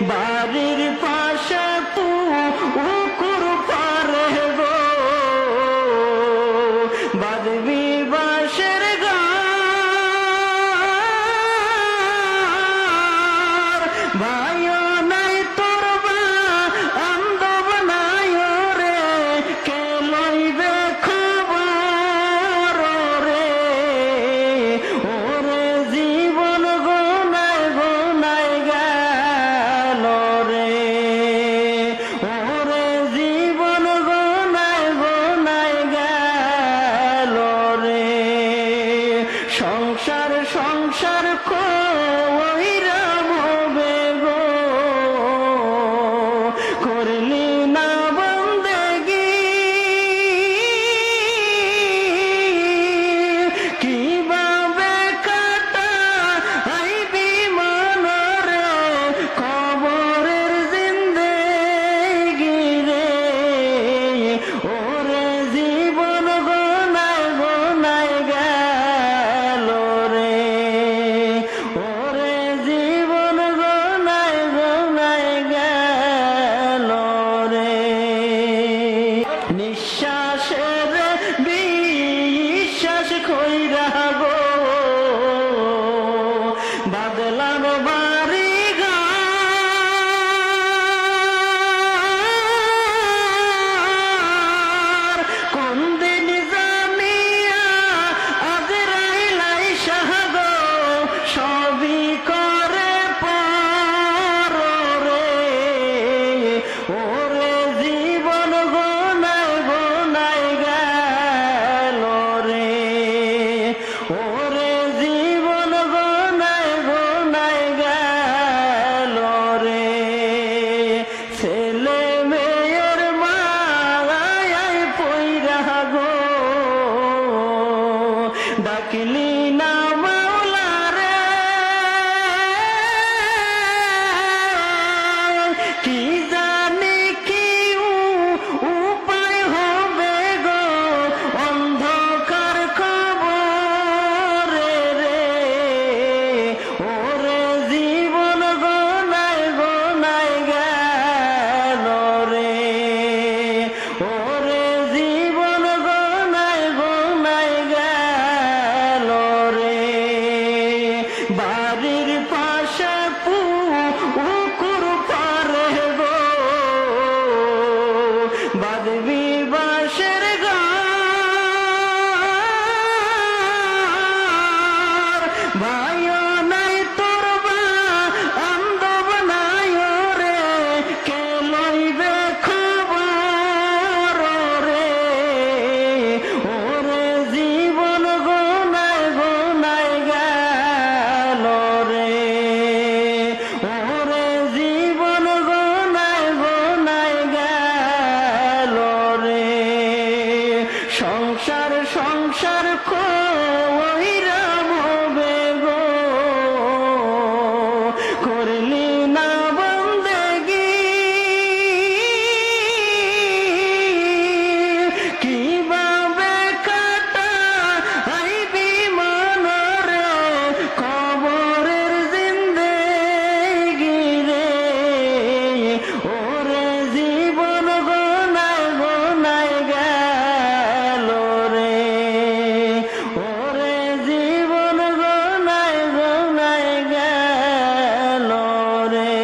বাড়ির পাশে পুকুর পারে গো বাঁধবি বাঁশের ঘর ভাইও নাই তোর বান্ধব নাই রে কে লইবে খবর রে ওরে জীবন গোনায় গোনায় গেল রে ওরে জীবন গোনায় গোনায় গেল রে সংসার সংসার কইরা হবে গো করলি না বন্দেগি কিভাবে কাটা আইবি মনরে কবরের জিন্দেগি রে ওরে জীবন গোনায় গোনায় গেল রে ওরে জীবন গোনায় গোনায় গেল রে নিঃশ্বাসের বিশ্বাস কইরা গো বাদলার বাড়ি ঘর কোন দিন জানিয়া আজরাইলাই শাহ গো সবই করে পার রে ওরে জীবন গোনায় গোনায় গেল রে ওরে জীবন গোনায় গোনায় গেল রে ছেলে মেয়ের মায়ায় পইরা গো ডাকলি না মাওলা রে কি জানি কি উপায় হবে গো অন্ধকার কবরে রে ওরে জীবন গোনায় গোনায় গেল রে ওরে জীবন গোনায় গোনায় গেল রে বাড়ির পাশে পুকুর পারে গো বাঁধবি বাঁশের ঘর ভাইও নাই তোর বান্ধব নাই রে কে লইবে খবর রে ওরে জীবন গোনায় গোনায় গেল রে ওরে জীবন গোনায় গোনায় গেল রে সংসার সংসার কইরা হবে গো করলি না বন্দেগি কিভাবে কাটা আইবি মনরে কবরের জিন্দেগি রে ওরে জীবন গোনায় গোনায় গেল রে ওরে জীবন গোনায় গোনায় গেল রে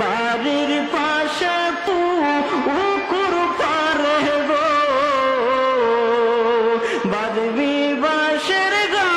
বাড়ির পাশে পুকুর পারে গো বাঁধবি বাঁশের ঘর